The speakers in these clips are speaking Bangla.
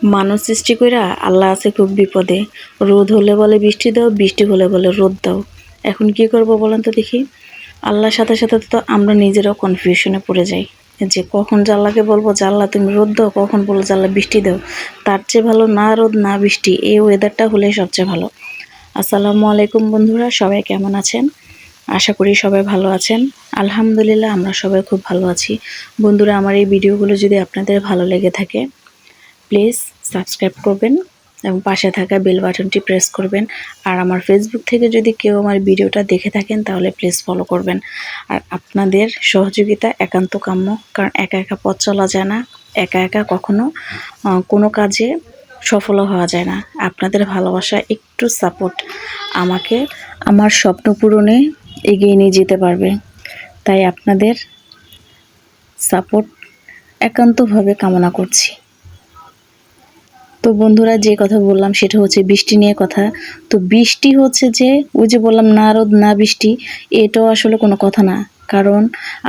মানুষ সৃষ্টি কইরা আল্লাহ আছে খুব বিপদে। রোদ হলে বলে বৃষ্টি দাও, বৃষ্টি হলে বলে রোদ দাও। এখন কি করব বলেন তো দেখি? আল্লাহর সাথে সাথে তো আমরা নিজেরাও কনফিউশনে পড়ে যাই যে কখন যে আল্লাহকে বলবো যে আল্লাহ তুমি রোদ দাও, কখন বলবো যে আল্লাহ বৃষ্টি দাও। তার চেয়ে ভালো না রোদ না বৃষ্টি, এই ওয়েদারটা হলে সবচেয়ে ভালো। আসসালামু আলাইকুম বন্ধুরা, সবাই কেমন আছেন? আশা করি সবাই ভালো আছেন। আলহামদুলিল্লাহ আমরা সবাই খুব ভালো আছি। বন্ধুরা, আমার এই ভিডিওগুলো যদি আপনাদের ভালো লেগে থাকে প্লিজ সাবস্ক্রাইব করবেন এবং পাশে থাকা বেল বাটনটি প্রেস করবেন। আর আমার ফেসবুক থেকে যদি কেউ আমার ভিডিওটা দেখে থাকেন তাহলে প্লিজ ফলো করবেন। আর আপনাদের সহযোগিতা একান্ত কাম্য, কারণ একা একা পথ চলা যায় না, একা একা কখনো কোনো কাজে সফল হওয়া যায় না। আপনাদের ভালোবাসা, একটু সাপোর্ট আমাকে আমার স্বপ্ন পূরণে এগিয়ে নিয়ে যেতে পারবে। তাই আপনাদের সাপোর্ট একান্তভাবে কামনা করছি। তো বন্ধুরা, যে কথা বললাম সেটা হচ্ছে বৃষ্টি নিয়ে কথা। তো বৃষ্টি হচ্ছে যে ওই যে বললাম না রোদ না বৃষ্টি, এটাও আসলে কোনো কথা না। কারণ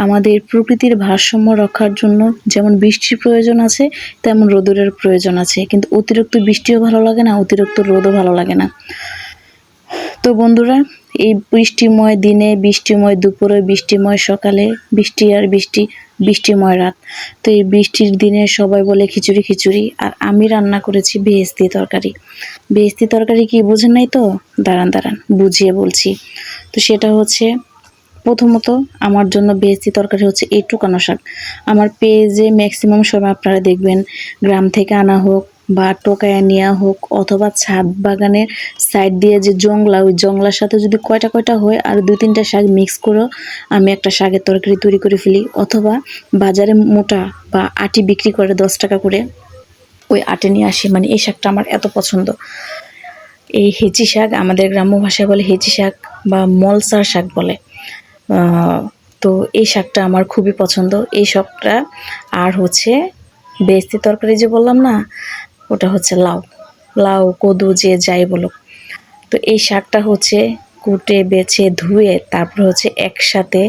আমাদের প্রকৃতির ভারসাম্য রক্ষার জন্য যেমন বৃষ্টির প্রয়োজন আছে তেমন রোদের প্রয়োজন আছে, কিন্তু অতিরিক্ত বৃষ্টিও ভালো লাগে না, অতিরিক্ত রোদও ভালো লাগে না। তো বন্ধুরা, এই বৃষ্টিময় দিনে, বৃষ্টিময় দুপুরে, বৃষ্টিময় সকালে, বৃষ্টি আর বৃষ্টি, বৃষ্টিময় রাত। তো এই বৃষ্টির দিনে সবাই বলে খিচুড়ি খিচুড়ি, আর আমি রান্না করেছি বেহেশতি তরকারি। বেহেশতি তরকারি কি বুঝেন নাই তো? দাঁড়ান বুঝিয়ে বলছি। তো সেটা হচ্ছে, প্রথমত আমার জন্য বেহেশতি তরকারি হচ্ছে এই টুকানো শাক। আমার পেজে ম্যাক্সিমাম সময় আপনারা দেখবেন গ্রাম থেকে আনা হোক বা টোকায় নেওয়া হোক, অথবা ছাদ বাগানের সাইড দিয়ে যে জংলা, ওই জংলার সাথে যদি কয়টা হয় আর 2-3টা শাক মিক্স করে আমি একটা শাকের তরকারি তৈরি করে ফেলি। অথবা বাজারে মোটা বা আটি বিক্রি করে 10 টাকা করে, ওই আটে নিয়ে আসি। মানে এই শাকটা আমার এত পছন্দ। এই হেঁচি শাক, আমাদের গ্রাম্য ভাষায় বলে হেঁচি শাক বা মলসার শাক বলে। তো এই শাকটা আমার খুবই পছন্দ, এই শাকটা। আর হচ্ছে বেহেশতি তরকারি যে বললাম না, ওটা হচ্ছে লাউ, লাউ কদু যে যাই বলো। তো এই শাকটা হচ্ছে কুটে বেছে ধুয়ে তারপর হচ্ছে একসাথে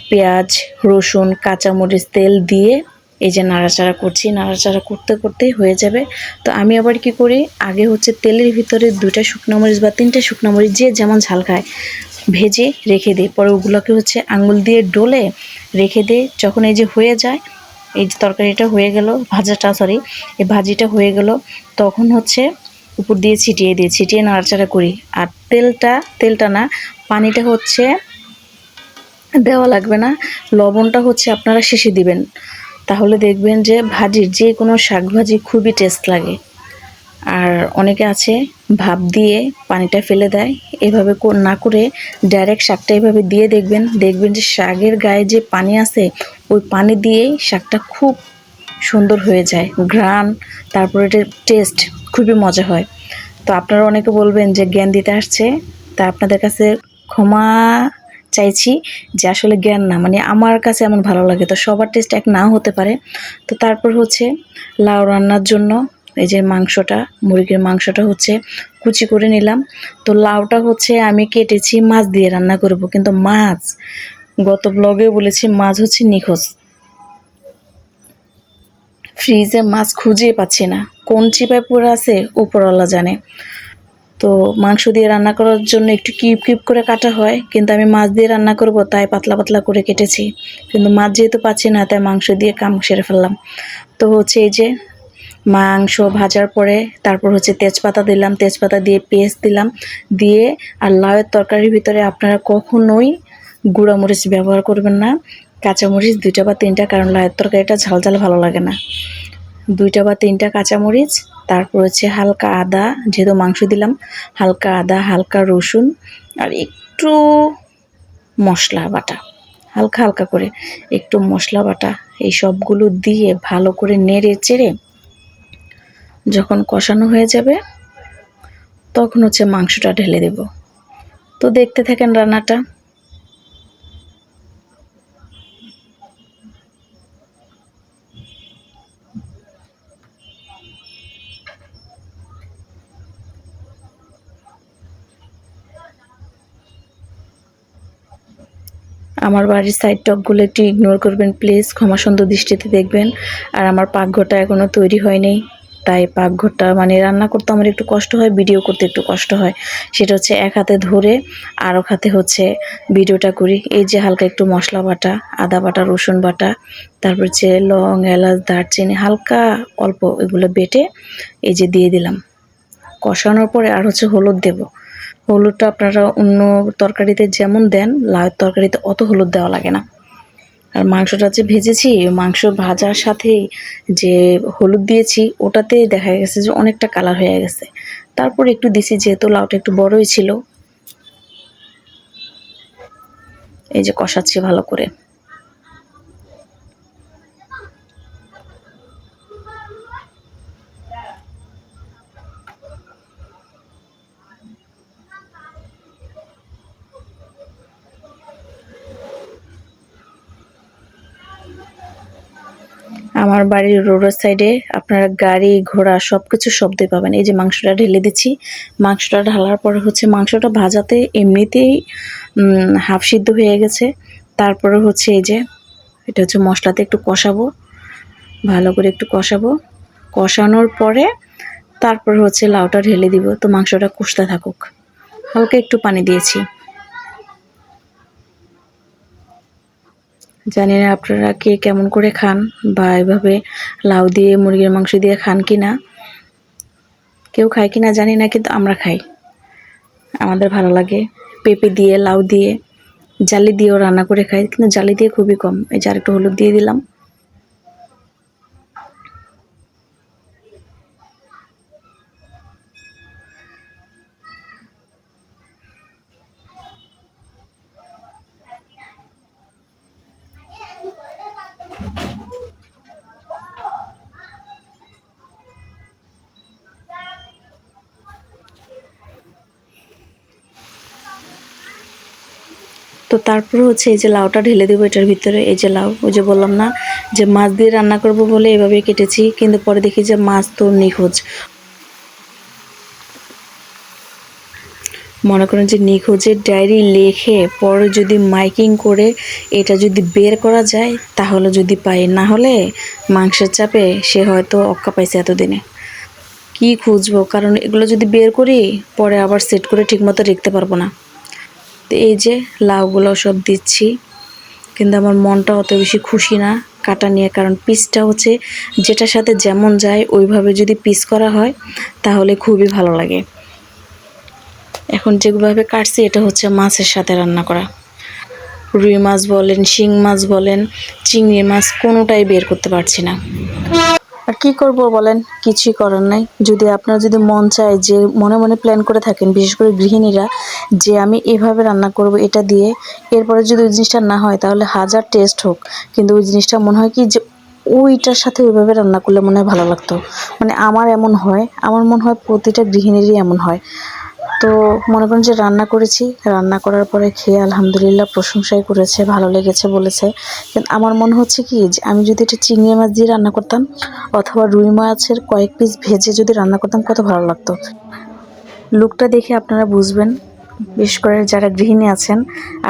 পেঁয়াজ রসুন কাঁচামরিচ তেল দিয়ে এই যে নাড়াচাড়া করছি, নাড়াচাড়া করতে করতেই হয়ে যাবে। তো আমি আবার কি করি, আগে হচ্ছে তেলের ভিতরে 2টা শুকনো মরিচ বা 3টে শুকনো মরিচ, যে যেমন ঝাল খায়, ভেজে রেখে দিই। পরে ওগুলোকে হচ্ছে আঙুল দিয়ে ডলে রেখে দিই। যখন এই যে হয়ে যায়, এই যে তরকারিটা হয়ে গেল, এই ভাজিটা হয়ে গেল, তখন হচ্ছে উপর দিয়ে ছিটিয়ে নাড়াচাড়া করি। আর তেলটা না, পানিটা হচ্ছে দেওয়া লাগবে না, লবণটা হচ্ছে আপনারা শেষে দিবেন। তাহলে দেখবেন যে ভাজির যে কোনো শাক ভাজি খুবই টেস্ট লাগে। আর অনেকে আছে ভাপ দিয়ে পানিটা ফেলে দেয়, এভাবে না করে ডাইরেক্ট শাকটা এভাবে দিয়ে দেখবেন যে শাকের গায়ে যে পানি আছে ওই পানি দিয়েই শাকটা খুব সুন্দর হয়ে যায়, ঘ্রাণ, তারপরে এটার টেস্ট খুবই মজা হয়। তো আপনারা অনেকে বলবেন যে জ্ঞান দিতে আসছে, তা আপনাদের কাছে ক্ষমা চাইছি যে আসলে জ্ঞান না, মানে আমার কাছে এমন ভালো লাগে। তো সবার টেস্ট এক নাও হতে পারে। তো তারপর হচ্ছে লাউ রান্নার জন্য এই যে মাংসটা, মুরগির মাংসটা হচ্ছে কুচি করে নিলাম। তো লাউটা হচ্ছে আমি কেটেছি মাছ দিয়ে রান্না করব, কিন্তু মাছ, গত ব্লগে বলেছি মাছ হচ্ছে নিখোঁজ। ফ্রিজে মাছ খুঁজে পাচ্ছি না, কোন চিপায় পড়ে আছে উপরওয়ালা জানে। তো মাংস দিয়ে রান্না করার জন্য একটু কিউব করে কাটা হয়, কিন্তু আমি মাছ দিয়ে রান্না করব তাই পাতলা পাতলা করে কেটেছি। কিন্তু মাছ যেহেতু পাচ্ছি না তাই মাংস দিয়ে কাম সেরে ফেললাম। তো হচ্ছে এই যে মাংস ভাজার পরে তারপর হচ্ছে তেজপাতা দিলাম, তেজপাতা দিয়ে পেঁয়াজ দিলাম, দিয়ে আর লাউয়ের তরকারির ভিতরে আপনারা কখনোই গুঁড়ামরিচ ব্যবহার করবেন না, কাঁচামরিচ 2টা বা 3টা, কারণ লাউয়ের তরকারিটা ঝাল ঝাল ভালো লাগে না। 2টা বা 3টা কাঁচামরিচ, তারপর হচ্ছে হালকা আদা, যেহেতু মাংস দিলাম, হালকা আদা, হালকা রসুন, আর একটু মশলা বাটা, হালকা হালকা করে একটু মশলা বাটা, এই সবগুলো দিয়ে ভালো করে নেড়ে চেড়ে যখন কষানো হয়ে যাবে তখন হচ্ছে মাংসটা ঢেলে দেব। তো দেখতে থাকেন রান্নাটা। আমার বাড়ির সাইড টকগুলো একটু ইগনোর করবেন প্লিজ, ক্ষমাসুন্দর দৃষ্টিতে দেখবেন। আর আমার পাকঘরটা এখনও তৈরি হয়নি, তাই পাকঘরটা মানে রান্না করতে আমার একটু কষ্ট হয়, ভিডিও করতে একটু কষ্ট হয়। সেটা হচ্ছে এক হাতে ধরে আর এক হাতে হচ্ছে ভিডিওটা করি। এই যে হালকা একটু মশলা বাটা, আদা বাটা, রসুন বাটা, তারপর হচ্ছে লং, এলাচ, দারচিনি হালকা অল্প এগুলো বেটে এই যে দিয়ে দিলাম। কষানোর পরে আর হচ্ছে হলুদ দেব। হলুদটা আপনারা অন্য তরকারিতে যেমন দেন, লাউয়ের তরকারিতে অত হলুদ দেওয়া লাগে না। আর মাংসটা যে ভেজেছি, মাংস ভাজার সাথেই যে হলুদ দিয়েছি ওটাতে দেখা গেছে যে অনেকটা কালার হয়ে গেছে। তারপর একটু দিছি যেহেতু লাউটা একটু বড়ই ছিল। এই যে কষাচ্ছি ভালো করে। আমার বাড়ির রোডের সাইডে আপনারা গাড়ি ঘোড়া সব কিছু শব্দই পাবেন। এই যে মাংসটা ঢেলে দিচ্ছি। মাংসটা ঢালার পরে হচ্ছে মাংসটা ভাজাতে এমনিতেই হাফ সিদ্ধ হয়ে গেছে। তারপরে হচ্ছে এই যে এটা হচ্ছে মশলাতে একটু কষাবো, ভালো করে একটু কষাবো। কষানোর পরে তারপর হচ্ছে লাউটা ঢেলে দিব। তো মাংসটা কষতে থাকুক। হালকা একটু পানি দিয়েছি। জানি না আপনারা কে কেমন করে খান বা এভাবে লাউ দিয়ে মুরগির মাংস দিয়ে খান কি না। কেউ খায় কি না জানি না, কিন্তু আমরা খাই। আমাদের ভালো লাগে। পেঁপে দিয়ে, লাউ দিয়ে, জালি দিয়েও রান্না করে খাই, কিন্তু জালি দিয়ে খুবই কম। এই যে আরেকটু হলুদ দিয়ে দিলাম। তো তারপরে হচ্ছে এই যে লাউটা ঢেলে দেবো এটার ভিতরে। এই যে লাউ, ওই যে বললাম না যে মাছ দিয়ে রান্না করব বলে এভাবে কেটেছি, কিন্তু পরে দেখি যে মাছ তো নিখোঁজ। মনে করেন যে নিখোঁজের ডায়েরি লেখে পরে যদি মাইকিং করে এটা যদি বের করা যায় তাহলে যদি পাই, না হলে মাংসের চাপে সে হয়তো অক্কা পাইছে এতদিনে। কি খুঁজবো, কারণ এগুলো যদি বের করি পরে আবার সেট করে ঠিকমতো রাখতে পারবো না। তো এই যে লাউগুলো সব দিচ্ছি, কিন্তু আমার মনটা অত বেশি খুশি না কাটা নিয়ে, কারণ পিসটা হচ্ছে যেটার সাথে যেমন যায় ওইভাবে যদি পিস করা হয় তাহলে খুবই ভালো লাগে। এখন যেভাবে কাটছি এটা হচ্ছে মাছের সাথে রান্না করা। রুই মাছ বলেন, শিং মাছ বলেন, চিংড়ি মাছ কোনোটাই বের করতে পারছি না। আর কি করব বলেন, কিছুই করার নাই। যদি আপনার যদি মন চায় যে মনে মনে প্ল্যান করে থাকেন, বিশেষ করে গৃহিণীরা, যে আমি এভাবে রান্না করব এটা দিয়ে, এরপরে যদি ওই জিনিসটা না হয় তাহলে হাজার টেস্ট হোক, কিন্তু ওই জিনিসটা মনে হয় কি যে ওইটার সাথে ওইভাবে রান্না করলে মনে হয় ভালো লাগতো। মানে আমার এমন হয়, আমার মনে হয় প্রতিটা গৃহিণীরই এমন হয়। তো মনে করেন যে রান্না করেছি, রান্না করার পরে খেয়ে আলহামদুলিল্লাহ প্রশংসাই করেছে, ভালো লেগেছে বলেছে। কিন্তু আমার মনে হচ্ছে কি যে আমি যদি এটা চিংড়ি মাছ দিয়ে রান্না করতাম অথবা রুই মাছের কয়েক পিস ভেজে যদি রান্না করতাম কত ভালো লাগতো। লুকটা দেখে আপনারা বুঝবেন, বিশেষ করে যারা গৃহিণী আছেন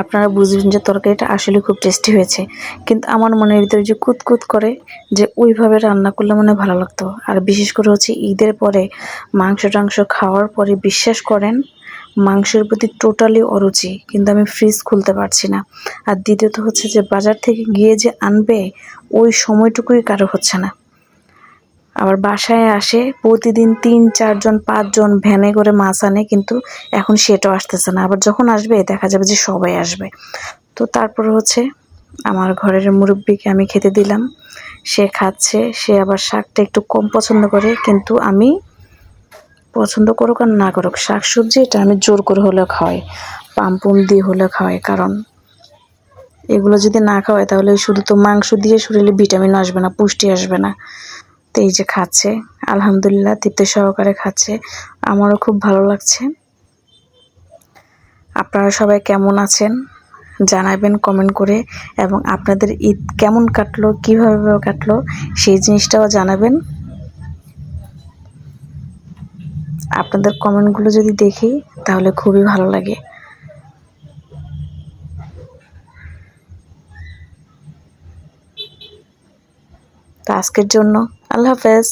আপনারা বুঝবেন যে তরকারিটা আসলে খুব টেস্টি হয়েছে। কিন্তু আমার মনের ভিতরে যে কুতকুত করে যে ওইভাবে রান্না করলে মনে ভালো লাগতো। আর বিশেষ করে হচ্ছে ঈদের পরে মাংস টাংস খাওয়ার পরে বিশ্বাস করেন মাংসের প্রতি টোটালি অরুচি, কিন্তু আমি ফ্রিজ খুলতে পারছি না। আর দ্বিতীয়ত হচ্ছে যে বাজার থেকে গিয়ে যে আনবে ওই সময়টুকুই কারো হচ্ছে না। আবার বাসায় আসে প্রতিদিন ৩-৪ জন ৫ জন ভ্যানে করে মাছ আনে, কিন্তু এখন সেটাও আসতেছে না। আবার যখন আসবে দেখা যাবে যে সবাই আসবে। তো তারপরে হচ্ছে আমার ঘরের মুরব্বিকে আমি খেতে দিলাম, সে খাচ্ছে। সে আবার শাকটা একটু কম পছন্দ করে, কিন্তু আমি পছন্দ করুক আর না করুক শাক সবজি এটা আমি জোর করে হলেও খাওয়াই, পাম্পুম দিয়ে হলেও খাওয়াই। কারণ এগুলো যদি না খাওয়াই তাহলে শুধু তো মাংস দিয়ে শরীরে ভিটামিন আসবে না, পুষ্টি আসবে না। তো এই যে খাচ্ছে, আলহামদুলিল্লাহ তৃপ্তি সহকারে খাচ্ছে, আমারও খুব ভালো লাগছে। আপনারা সবাই কেমন আছেন জানাবেন কমেন্ট করে, এবং আপনাদের ঈদ কেমন কাটলো, কীভাবে কাটলো সেই জিনিসটাও জানাবেন। আপনাদের কমেন্টগুলো যদি দেখি তাহলে খুবই ভালো লাগে। তো আজকের জন্য আল্লাহ হাফেজ।